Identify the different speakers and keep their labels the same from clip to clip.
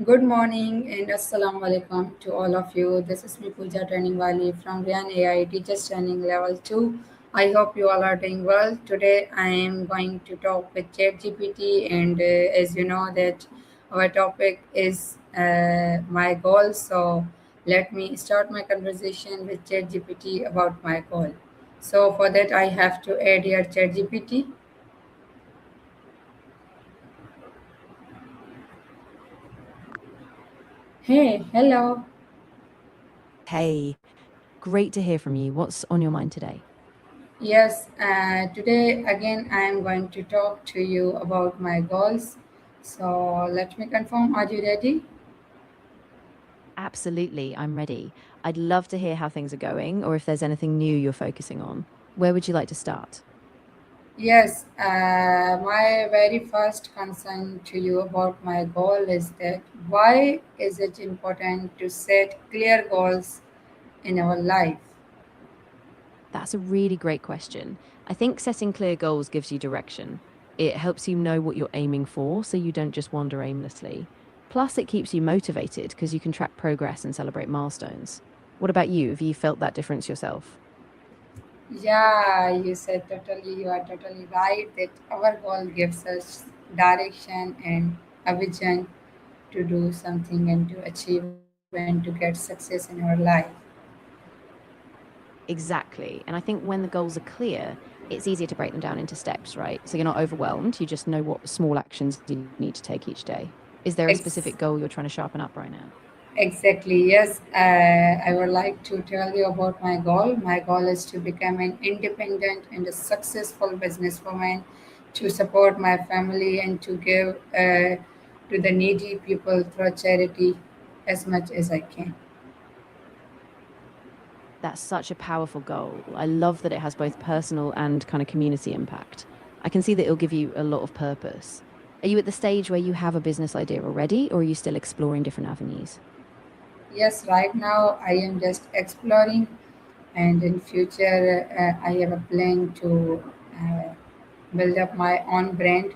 Speaker 1: Good morning and Assalamu alaikum to all of you. This is me Pooja Training Wali from Rehan AI Teachers Training Level 2. I hope you all are doing well. Today I am going to talk with ChatGPT and as you know that our topic is my goal. So let me start my conversation with ChatGPT about my goal. So for that I have to add here ChatGPT. Hey, hello.
Speaker 2: Hey, great to hear from you. What's on your mind today?
Speaker 1: Yes, today again I am going to talk to you about my goals. So let me confirm, are you ready?
Speaker 2: Absolutely, I'm ready. I'd love to hear how things are going or if there's anything new you're focusing on. Where would you like to start?
Speaker 1: Yes, my very first concern to you about my goal is that why is it important to set clear goals in our life?
Speaker 2: That's a really great question. I think setting clear goals gives you direction. It helps you know what you're aiming for so you don't just wander aimlessly. Plus, it keeps you motivated because you can track progress and celebrate milestones. What about you? Have you felt that difference yourself?
Speaker 1: Yeah, you are totally right that our goal gives us direction and a vision to do something and to achieve and to get success in our life.
Speaker 2: Exactly. And I think when the goals are clear, it's easier to break them down into steps, right? So you're not overwhelmed. You just know what small actions you need to take each day. Is there a specific
Speaker 1: Ex-
Speaker 2: goal you're trying to sharpen up right now?
Speaker 1: exactly, yes. I would like to tell you about my goal. My goal is to become an independent and a successful businesswoman, to support my family and to give to the needy people through charity as much as I can.
Speaker 2: That's such a powerful goal. I love that it has both personal and kind of community impact. I can see that it'll give you a lot of purpose. Are you at the stage where you have a business idea already, or are you still exploring different avenues?
Speaker 1: Yes, right now I am just exploring, and in future I have a plan to uh, build up my own brand.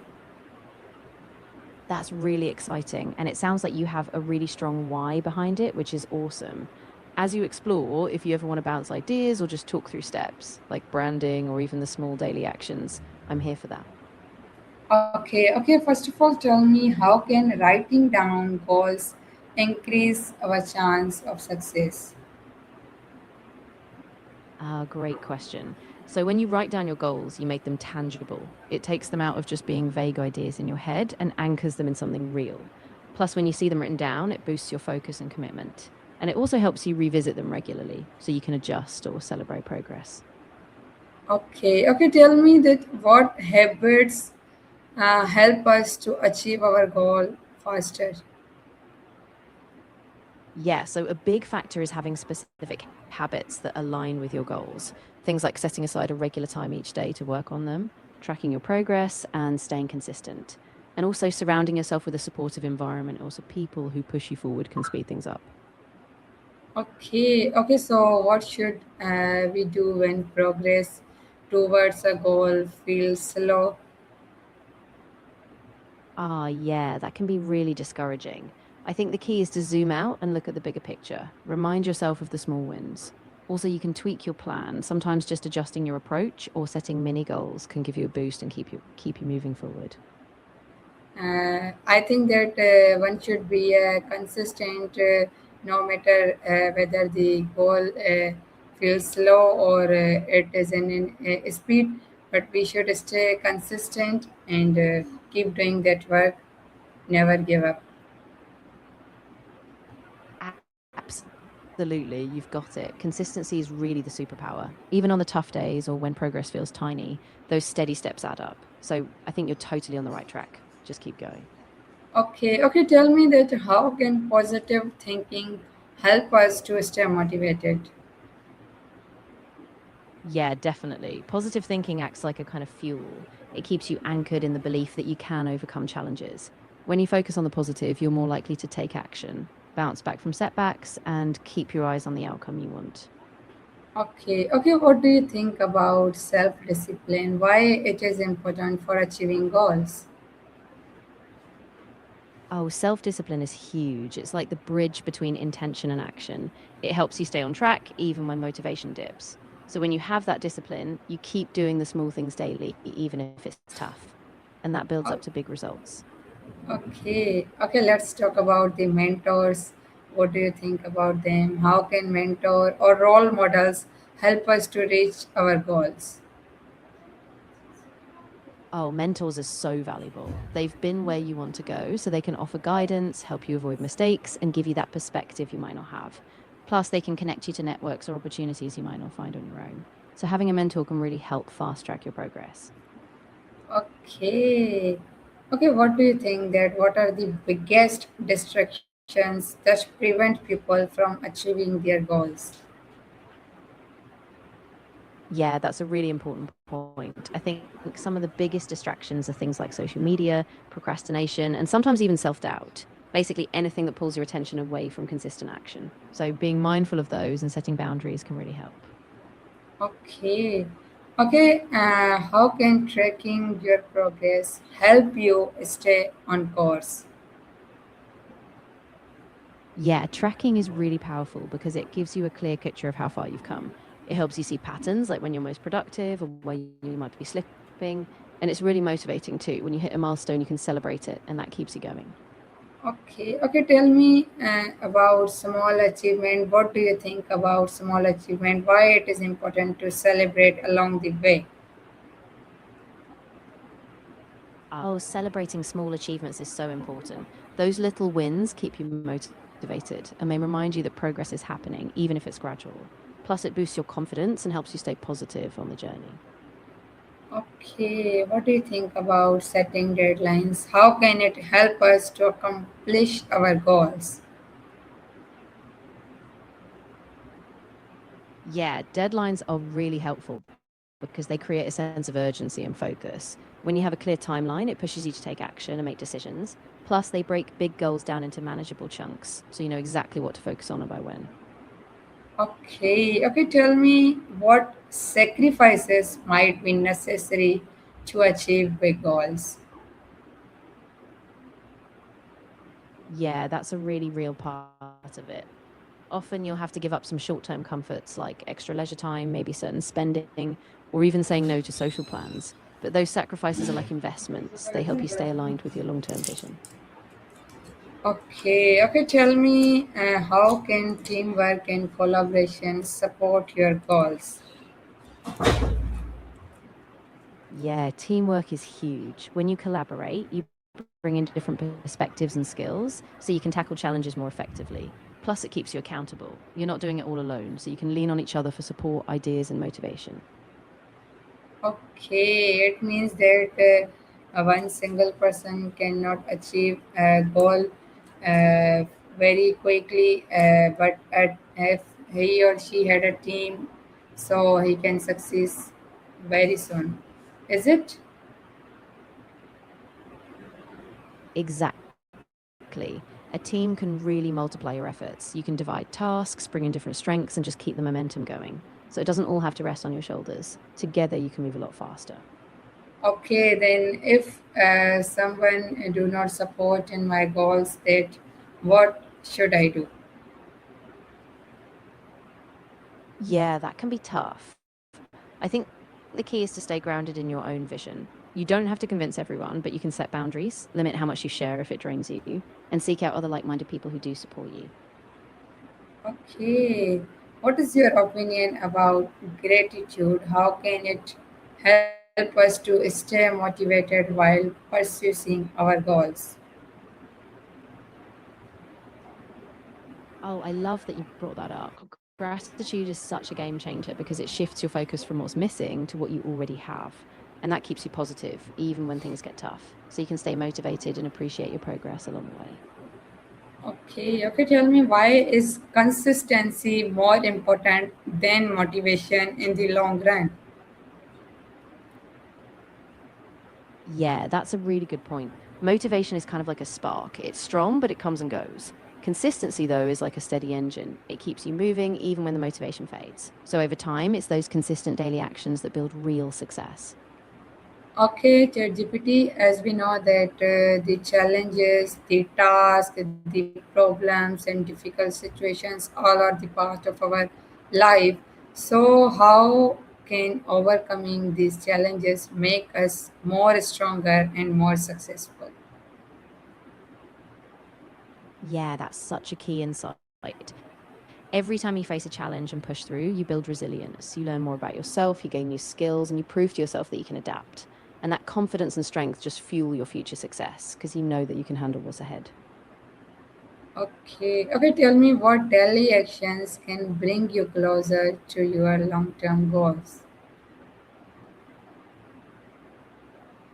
Speaker 2: That's really exciting. And it sounds like you have a really strong why behind it, which is awesome. As you explore, if you ever want to bounce ideas or just talk through steps like branding or even the small daily actions, I'm here for that.
Speaker 1: Okay. First of all, tell me how can writing down goals increase our chance of success?
Speaker 2: Great question. So, when you write down your goals, you make them tangible. It takes them out of just being vague ideas in your head and anchors them in something real. Plus, when you see them written down, it boosts your focus and commitment. And it also helps you revisit them regularly so you can adjust or celebrate progress.
Speaker 1: Okay. Tell me that what habits help us to achieve our goal faster.
Speaker 2: Yeah, so a big factor is having specific habits that align with your goals. Things like setting aside a regular time each day to work on them, tracking your progress, and staying consistent. And also surrounding yourself with a supportive environment, also people who push you forward can speed things up.
Speaker 1: Okay. So, what should we do when progress towards a goal feels slow?
Speaker 2: Yeah, that can be really discouraging. I think the key is to zoom out and look at the bigger picture. Remind yourself of the small wins. Also, you can tweak your plan. Sometimes just adjusting your approach or setting mini goals can give you a boost and keep you moving forward.
Speaker 1: I think that one should be consistent no matter whether the goal feels slow or it is in speed, but we should stay consistent and keep doing that work, never give up.
Speaker 2: Absolutely, you've got it. Consistency is really the superpower. Even on the tough days or when progress feels tiny, those steady steps add up. So I think you're totally on the right track. Just keep going.
Speaker 1: Okay, tell me that how can positive thinking help us to stay motivated?
Speaker 2: Yeah, definitely. Positive thinking acts like a kind of fuel. It keeps you anchored in the belief that you can overcome challenges. When you focus on the positive, you're more likely to take action, bounce back from setbacks, and keep your eyes on the outcome you want.
Speaker 1: Okay, what do you think about self discipline? Why it is important for achieving goals?
Speaker 2: Oh, self discipline is huge. It's like the bridge between intention and action. It helps you stay on track even when motivation dips. So when you have that discipline, you keep doing the small things daily, even if it's tough. And that builds up
Speaker 1: O-
Speaker 2: to big results.
Speaker 1: Okay, okay, let's talk about the mentors. What do you think about them? How can mentor or role models help us to reach our goals?
Speaker 2: Oh, mentors are so valuable. They've been where you want to go, so they can offer guidance, help you avoid mistakes, and give you that perspective you might not have. Plus, they can connect you to networks or opportunities you might not find on your own. So, having a mentor can really help fast track your progress.
Speaker 1: Okay. Okay, what do you think that what are the biggest distractions that prevent people from achieving their goals?
Speaker 2: Yeah, that's a really important point. I think some of the biggest distractions are things like social media, procrastination, and sometimes even self doubt. Basically, anything that pulls your attention away from consistent action. So, being mindful of those and setting boundaries can really help.
Speaker 1: Okay. Okay, how can tracking your progress help you stay on course?
Speaker 2: Yeah, tracking is really powerful because it gives you a clear picture of how far you've come. It helps you see patterns like when you're most productive or where you might be slipping. And it's really motivating too. When you hit a milestone, you can celebrate it, and that keeps you going.
Speaker 1: Okay, okay, tell me about small achievement. What do you think about small achievement? Why it is important to celebrate along the way?
Speaker 2: Oh, celebrating small achievements is so important. Those little wins keep you motivated and they remind you that progress is happening, even if it's gradual. Plus, it boosts your confidence and helps you stay positive on the journey.
Speaker 1: Okay, what do you think about setting deadlines? How can it help us to accomplish our goals?
Speaker 2: Yeah, deadlines are really helpful because they create a sense of urgency and focus. When you have a clear timeline, it pushes you to take action and make decisions. Plus, they break big goals down into manageable chunks, so you know exactly what to focus on and by when.
Speaker 1: Okay, okay, tell me what sacrifices might be necessary to achieve big goals.
Speaker 2: Yeah, that's a really real part of it. Often you'll have to give up some short term comforts like extra leisure time, maybe certain spending, or even saying no to social plans. But those sacrifices are like investments, they help you stay aligned with your long term vision.
Speaker 1: Okay, okay, tell me how can teamwork and collaboration support your goals?
Speaker 2: Yeah, teamwork is huge. When you collaborate, you bring in different perspectives and skills so you can tackle challenges more effectively. Plus, it keeps you accountable. You're not doing it all alone, so you can lean on each other for support, ideas, and motivation.
Speaker 1: Okay, it means that one single person cannot achieve a goal very quickly, but if he or she had a team, so he can succeed very soon. Is it?
Speaker 2: Exactly. A team can really multiply your efforts. You can divide tasks, bring in different strengths, and just keep the momentum going. So it doesn't all have to rest on your shoulders. Together, you can move a lot faster.
Speaker 1: Okay, then if someone do not support in my goals, that what should I do?
Speaker 2: Yeah, that can be tough. I think the key is to stay grounded in your own vision. You don't have to convince everyone, but you can set boundaries, limit how much you share if it drains you, and seek out other like minded people who do support you.
Speaker 1: Okay, what is your opinion about gratitude? How can it help us to stay motivated while pursuing our goals?
Speaker 2: Oh, I love that you brought that up. Gratitude is such a game changer because it shifts your focus from what's missing to what you already have. And that keeps you positive, even when things get tough. So you can stay motivated and appreciate your progress along the way.
Speaker 1: Okay, okay, tell me why is consistency more important than motivation in the long run?
Speaker 2: Yeah, that's a really good point. Motivation is kind of like a spark. It's strong, but it comes and goes. Consistency, though, is like a steady engine. It keeps you moving even when the motivation fades. So over time, it's those consistent daily actions that build real success.
Speaker 1: Okay, ChatGPT, as we know that the challenges, the tasks, the problems, and difficult situations all are the part of our life. So, how can overcoming these challenges make us more stronger and more successful?
Speaker 2: Yeah, that's such a key insight. Every time you face a challenge and push through, you build resilience. You learn more about yourself, you gain new skills, and you prove to yourself that you can adapt. And that confidence and strength just fuel your future success because you know that you can handle what's ahead.
Speaker 1: Okay, tell me what daily actions can bring you closer to your long term goals.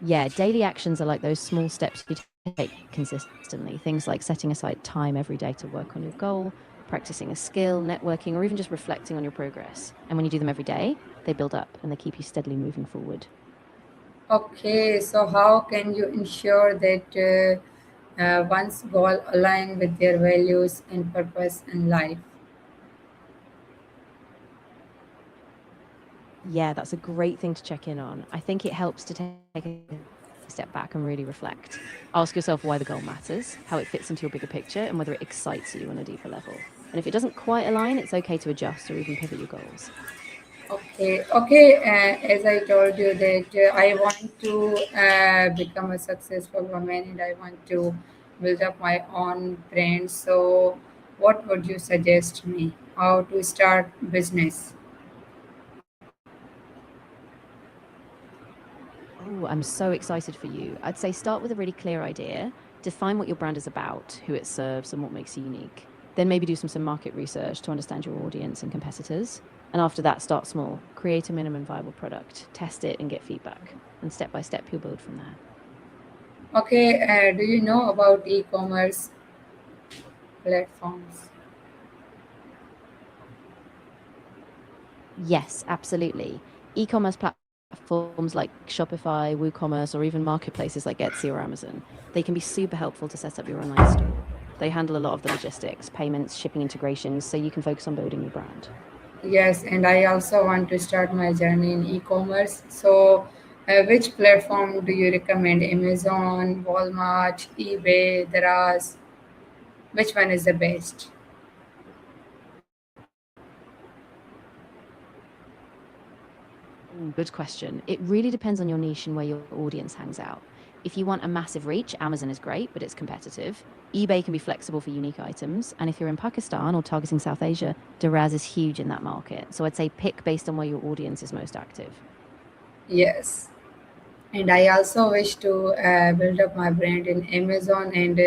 Speaker 2: Yeah, daily actions are like those small steps you take consistently. Things like setting aside time every day to work on your goal, practicing a skill, networking, or even just reflecting on your progress. And when you do them every day, they build up and they keep you steadily moving forward.
Speaker 1: Okay, so how can you ensure that one's goal align with their values and purpose in life?
Speaker 2: Yeah, that's a great thing to check in on. I think it helps to take a step back and really reflect. Ask yourself why the goal matters, how it fits into your bigger picture, and whether it excites you on a deeper level. And if it doesn't quite align, it's okay to adjust or even pivot your goals.
Speaker 1: Okay. As I told you that I want to become a successful woman and I want to build up my own brand. So, what would you suggest me? How to start business?
Speaker 2: Oh, I'm so excited for you. I'd say start with a really clear idea, define what your brand is about, who it serves, and what makes you unique. Then maybe do some market research to understand your audience and competitors. And after that, start small. Create a minimum viable product, test it, and get feedback. And step by step, you'll build from there.
Speaker 1: Okay, do you know about e-commerce platforms?
Speaker 2: Yes, absolutely. E-commerce platforms like Shopify, WooCommerce, or even marketplaces like Etsy or Amazon, they can be super helpful to set up your online store. They handle a lot of the logistics, payments, shipping integrations, so you can focus on building your brand.
Speaker 1: Yes, and I also want to start my journey in e-commerce. So, which platform do you recommend? Amazon, Walmart, eBay, Daraz? Which one is the best?
Speaker 2: Good question. It really depends on your niche and where your audience hangs out. If you want a massive reach, Amazon is great, but it's competitive. eBay can be flexible for unique items. And if you're in Pakistan or targeting South Asia, Daraz is huge in that market. So I'd say pick based on where your audience is most active.
Speaker 1: Yes, and I also wish to build up my brand in Amazon. And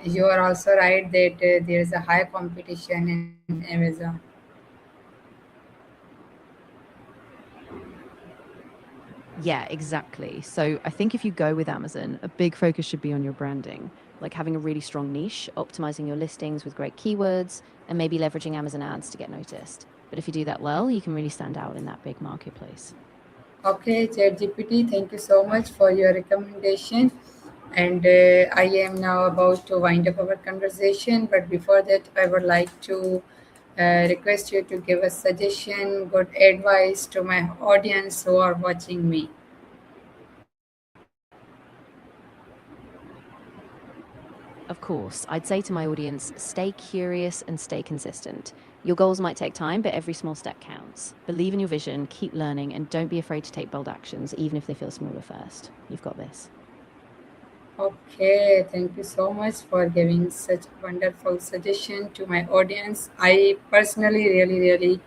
Speaker 1: you are also right that there is a high competition in Amazon.
Speaker 2: Yeah, exactly. So I think if you go with Amazon, a big focus should be on your branding, like having a really strong niche, optimizing your listings with great keywords, and maybe leveraging Amazon ads to get noticed. But if you do that well, you can really stand out in that big marketplace.
Speaker 1: Okay, ChatGPT, thank you so much for your recommendation. And I am now about to wind up our conversation. But before that, I would like to request you to give a suggestion, good advice to my audience who are watching me.
Speaker 2: Of course, I'd say to my audience, stay curious and stay consistent. Your goals might take time, but every small step counts. Believe in your vision, keep learning, and don't be afraid to take bold actions, even if they feel small at first. You've got this.
Speaker 1: Okay, thank you so much for giving such wonderful suggestion to my audience. I personally really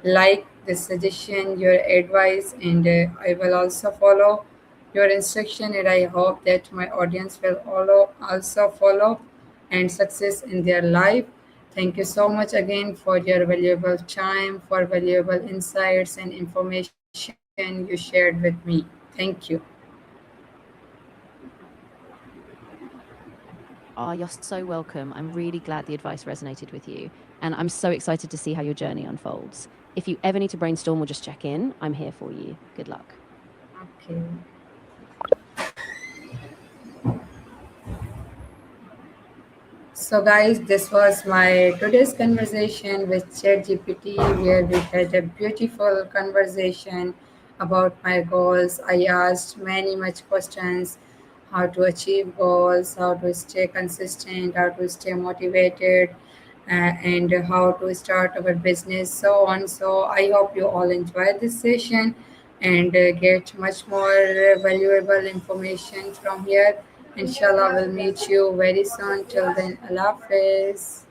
Speaker 1: like the suggestion, your advice, and I will also follow your instruction. And I hope that my audience will also follow and success in their life. Thank you so much again for your valuable time, for valuable insights and information you shared with me. Thank you.
Speaker 2: Oh, you're so welcome. I'm really glad the advice resonated with you. And I'm so excited to see how your journey unfolds. If you ever need to brainstorm or just check in, I'm here for you. Good luck.
Speaker 1: Okay. So, guys, this was my today's conversation with ChatGPT, where we had a beautiful conversation about my goals. I asked many much questions: how to achieve goals, how to stay consistent, how to stay motivated, and how to start our business, so on. So I hope you all enjoy this session and get much more valuable information from here. Inshallah, we'll meet you very soon. Till then, Allah Hafiz.